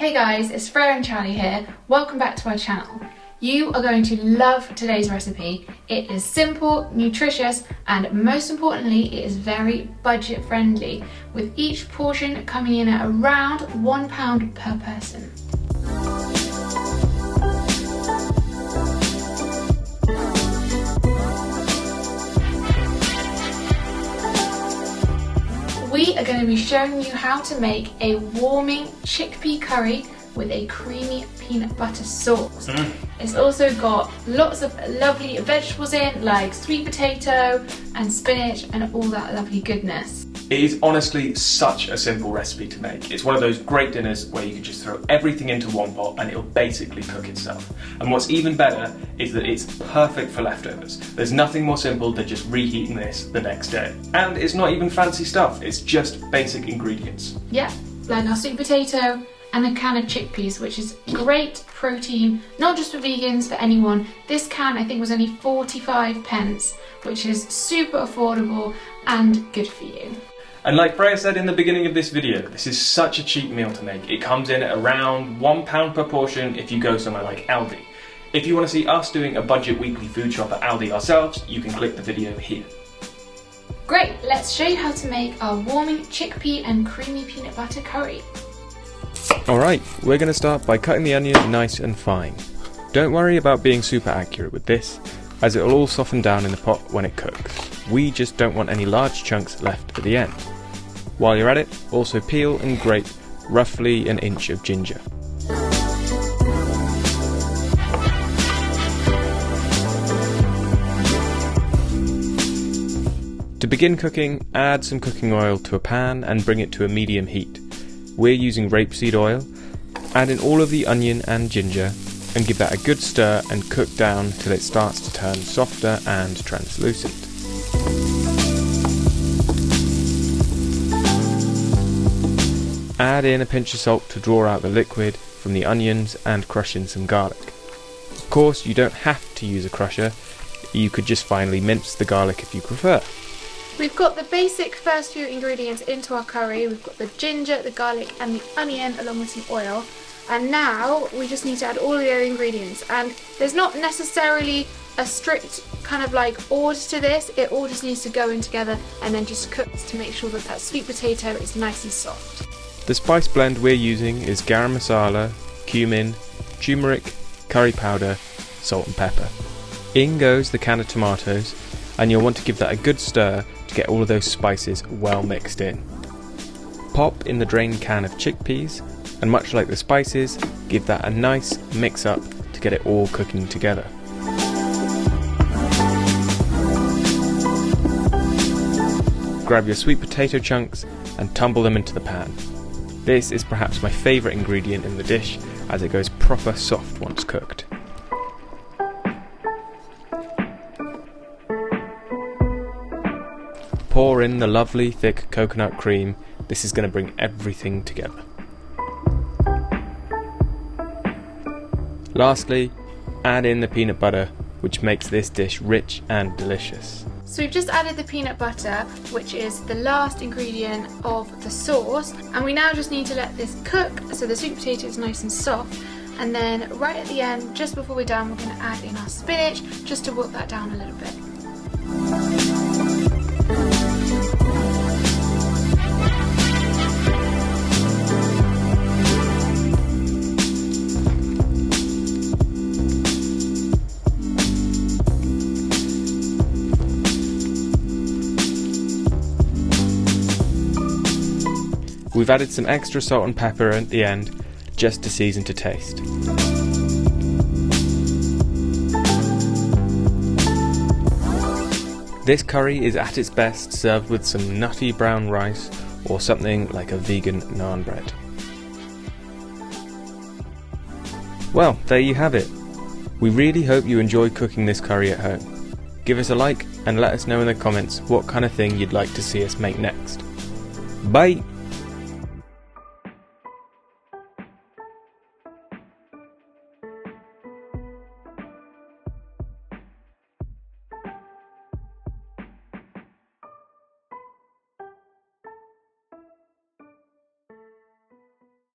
Hey guys, it's Freya and Charlie here. Welcome back to our channel. You are going to love today's recipe. It is simple, nutritious, and most importantly, it is very budget friendly, with each portion coming in at around £1 per person. We are going to be showing you how to make a warming chickpea curry with a creamy peanut butter sauce. It's also got lots of lovely vegetables in, like sweet potato and spinach and all that lovely goodness. It is honestly such a simple recipe to make. It's one of those great dinners where you can just throw everything into one pot and it'll basically cook itself. And what's even better is that it's perfect for leftovers. There's nothing more simple than just reheating this the next day. And it's not even fancy stuff, it's just basic ingredients. Yeah, like our sweet potato and a can of chickpeas, which is great protein, not just for vegans, for anyone. This can I think was only 45 pence, which is super affordable and good for you. And like Freya said in the beginning of this video, this is such a cheap meal to make. It comes in at around £1 per portion if you go somewhere like Aldi. If you want to see us doing a budget weekly food shop at Aldi ourselves, you can click the video here. Great, let's show you how to make our warming chickpea and creamy peanut butter curry. Alright, we're going to start by cutting the onion nice and fine. Don't worry about being super accurate with this, as it will all soften down in the pot when it cooks. We just don't want any large chunks left at the end. While you're at it, also peel and grate roughly an inch of ginger. To begin cooking, add some cooking oil to a pan and bring it to a medium heat. We're using rapeseed oil. Add in all of the onion and ginger and give that a good stir and cook down till it starts to turn softer and translucent. Add in a pinch of salt to draw out the liquid from the onions and crush in some garlic. Of course, you don't have to use a crusher, you could just finely mince the garlic if you prefer. We've got the basic first few ingredients into our curry. We've got the ginger, the garlic and the onion along with some oil. And now we just need to add all the other ingredients. And there's not necessarily a strict kind of like order to this. It all just needs to go in together and then just cook to make sure that that sweet potato is nice and soft. The spice blend we're using is garam masala, cumin, turmeric, curry powder, salt and pepper. In goes the can of tomatoes, and you'll want to give that a good stir to get all of those spices well mixed in. Pop in the drained can of chickpeas, and much like the spices, give that a nice mix up to get it all cooking together. Grab your sweet potato chunks and tumble them into the pan. This is perhaps my favourite ingredient in the dish, as it goes proper soft once cooked. Pour in the lovely thick coconut cream. This is going to bring everything together. Lastly, add in the peanut butter, which makes this dish rich and delicious. So we've just added the peanut butter, which is the last ingredient of the sauce, and we now just need to let this cook so the sweet potato is nice and soft. And then right at the end, just before we're done, we're going to add in our spinach just to wilt that down a little bit. We've added some extra salt and pepper at the end, just to season to taste. This curry is at its best served with some nutty brown rice or something like a vegan naan bread. Well, there you have it. We really hope you enjoy cooking this curry at home. Give us a like and let us know in the comments what kind of thing you'd like to see us make next. Bye!